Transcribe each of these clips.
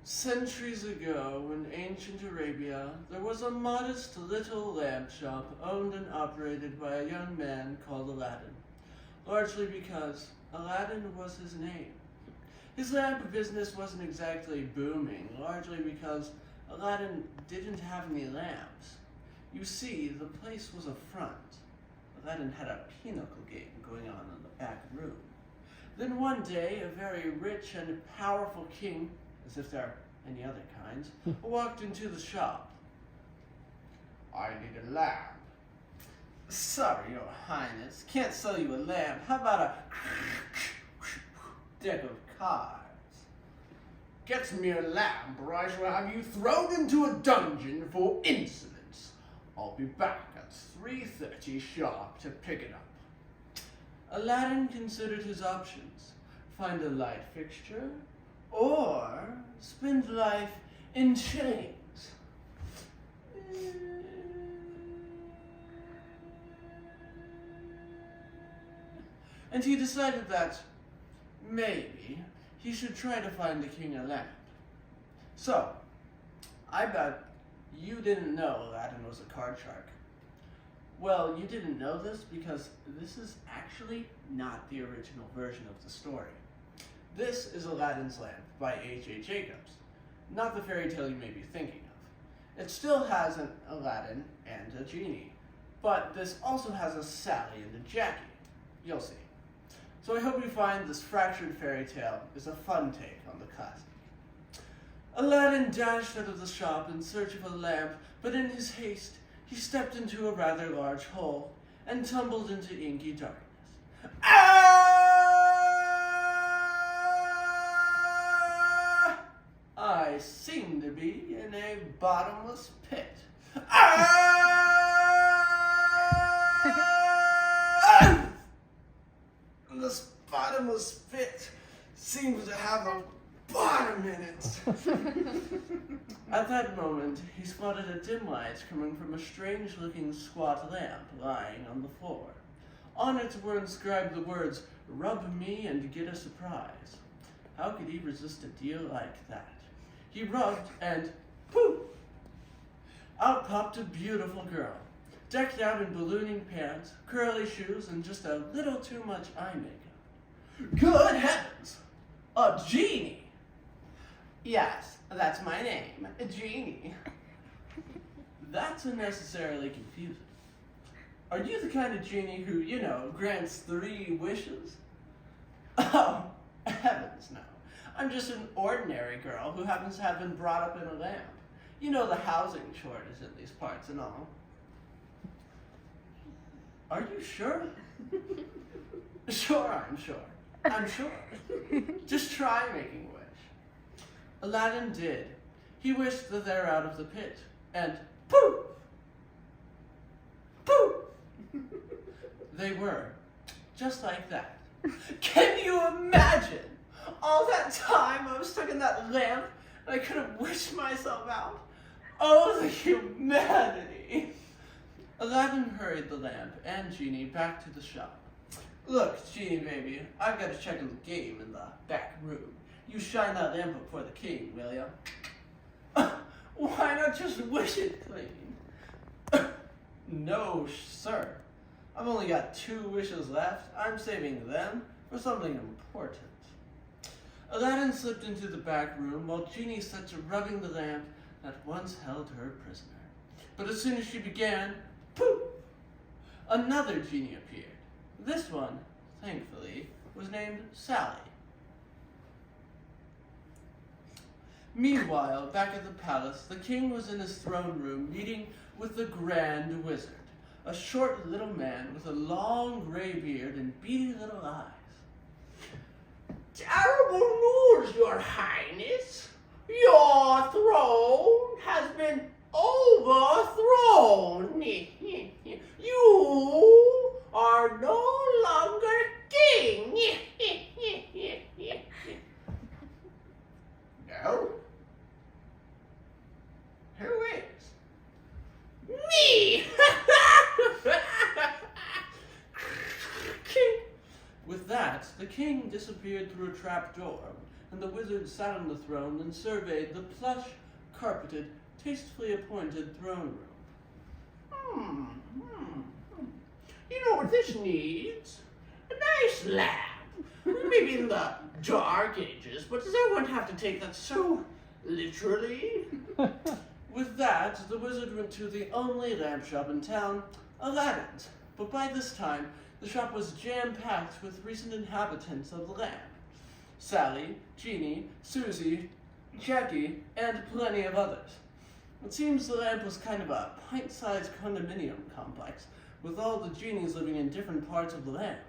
Centuries ago, in ancient Arabia, there was a modest little lamp shop owned and operated by a young man called Aladdin, largely because Aladdin was his name. His lamp business wasn't exactly booming, largely because Aladdin didn't have any lamps. You see, the place was a front. Aladdin had a pinochle game going on in the back room. Then one day, a very rich and powerful king, as if there are any other kinds, walked into the shop. "I need a lamp." "Sorry, your highness, can't sell you a lamp. How about a deck of cards?" "Get me a lamp, or I shall have you thrown into a dungeon for insolence. I'll be back at 3:30 sharp to pick it up." Aladdin considered his options: find a light fixture, or spend life in chains. And he decided that maybe he should try to find the king a lamp. So, I bet you didn't know Aladdin was a card shark. Well, you didn't know this because this is actually not the original version of the story. This is Aladdin's Lamp by H.A. Jacobs, not the fairy tale you may be thinking of. It still has an Aladdin and a genie, but this also has a Sally and a Jackie. You'll see. So I hope you find this fractured fairy tale is a fun take on the classic. Aladdin dashed out of the shop in search of a lamp, but in his haste, he stepped into a rather large hole and tumbled into inky darkness. Ah! I seem to be in a bottomless pit. Ah! This bottomless pit seems to have a bottom in it. At that moment, he spotted a dim light coming from a strange-looking squat lamp lying on the floor. On it were inscribed the words, "Rub me and get a surprise." How could he resist a deal like that? He rubbed and poof! Out popped a beautiful girl, decked out in ballooning pants, curly shoes, and just a little too much eye makeup. Good heavens! A genie! Yes, that's my name, a genie. That's unnecessarily confusing. Are you the kind of genie who, grants 3 wishes? Oh, heavens no. I'm just an ordinary girl who happens to have been brought up in a lamp. You know the housing shortage in these parts and all. Are you sure? Sure, I'm sure. I'm sure. Just try making a wish. Aladdin did. He wished that they were out of the pit, and poof! Poof! They were, just like that. Can you imagine? All that time I was stuck in that lamp, and I couldn't wish myself out. Oh, the humanity! Aladdin hurried the lamp and genie back to the shop. Look, genie baby, I've got to check in the game in the back room. You shine that lamp up for the king, will ya? Why not just wish it clean? No, sir. I've only got 2 wishes left. I'm saving them for something important. Aladdin slipped into the back room while Genie set to rubbing the lamp that once held her prisoner. But as soon as she began, poof! Another genie appeared. This one, thankfully, was named Sally. Meanwhile, back at the palace, the king was in his throne room meeting with the Grand Wizard, a short little man with a long gray beard and beady little eyes. Terrible news, your highness! Your throne has been overthrown. You are no longer king. No? Who is? Me! With that, the king disappeared through a trap door, and the wizard sat on the throne and surveyed the plush, carpeted, tastefully appointed throne room. You know what this needs? A nice lamp. Maybe in the Dark Ages, but does everyone have to take that so literally? With that, the wizard went to the only lamp shop in town, Aladdin's. But by this time, the shop was jam-packed with recent inhabitants of the land. Sally, Jeannie, Susie, Jackie, and plenty of others. It seems the lamp was kind of a pint-sized condominium complex, with all the genies living in different parts of the lamp.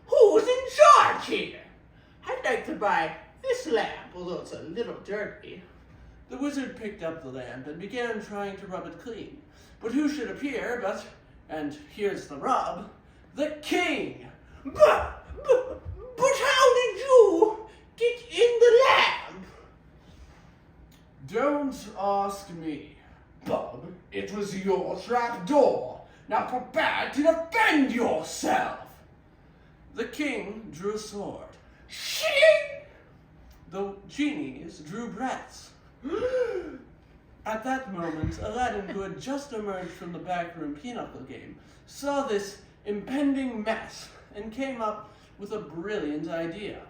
Who's in charge here? I'd like to buy this lamp, although it's a little dirty. The wizard picked up the lamp and began trying to rub it clean. But who should appear but, and here's the rub, the king! But how did you get in the lamp? Don't ask me, Bob. It was your trap door. Now prepare to defend yourself. The king drew a sword. Shing! The genies drew breaths. At that moment, Aladdin, who had just emerged from the backroom pinochle game, saw this impending mess and came up with a brilliant idea.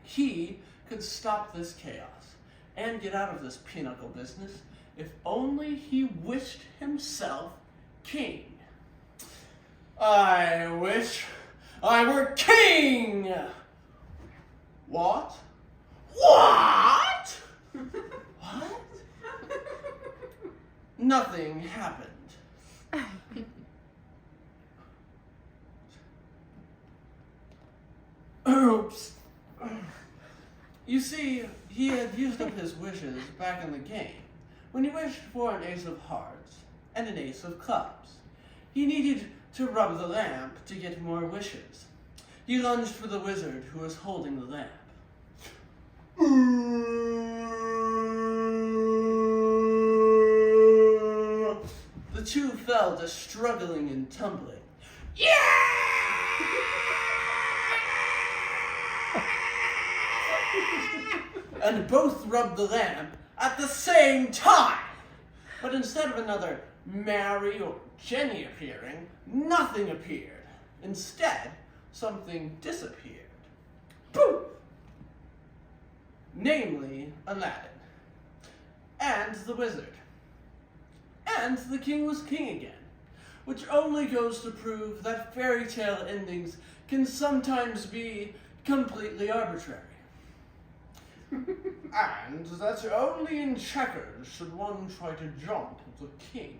He could stop this chaos and get out of this pinochle business if only he wished himself king. I wish I were king! What? What? What? Nothing happened. Oops. You see, he had used up his wishes back in the game when he wished for an ace of hearts and an ace of clubs. He needed to rub the lamp to get more wishes. He lunged for the wizard who was holding the lamp. The two fell to struggling and tumbling. Yeah! And both rubbed the lamp at the same time. But instead of another Mary or Jenny appearing, nothing appeared. Instead, something disappeared. Poof! Namely, Aladdin. And the wizard. And the king was king again, which only goes to prove that fairy tale endings can sometimes be completely arbitrary. And that only in checkers should one try to jump the king.